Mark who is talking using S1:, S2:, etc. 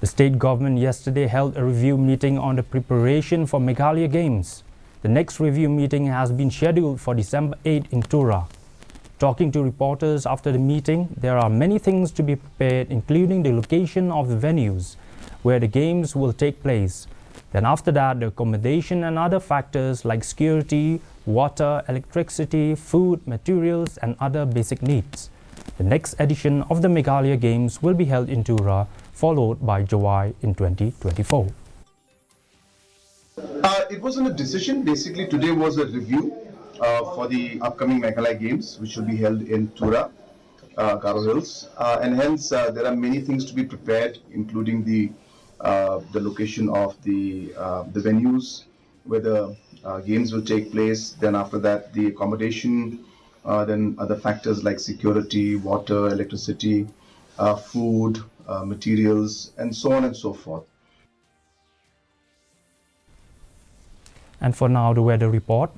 S1: The state government yesterday held a review meeting on the preparation for Meghalaya Games. The next review meeting has been scheduled for December 8 in Tura. Talking to reporters after the meeting, there are many things to be prepared, including the location of the venues where the games will take place. Then after that, the accommodation and other factors like security, water, electricity, food, materials and other basic needs. The next edition of the Meghalaya Games will be held in Tura, followed by July in 2024.
S2: It wasn't a decision. Basically, today was a review for the upcoming Meghalaya Games, which will be held in Tura, Garo Hills, and hence there are many things to be prepared, including the location of the venues where the games will take place. Then after that, the accommodation, then other factors like security, water, electricity, food, materials, and so on and so forth.
S1: And for now, the weather report.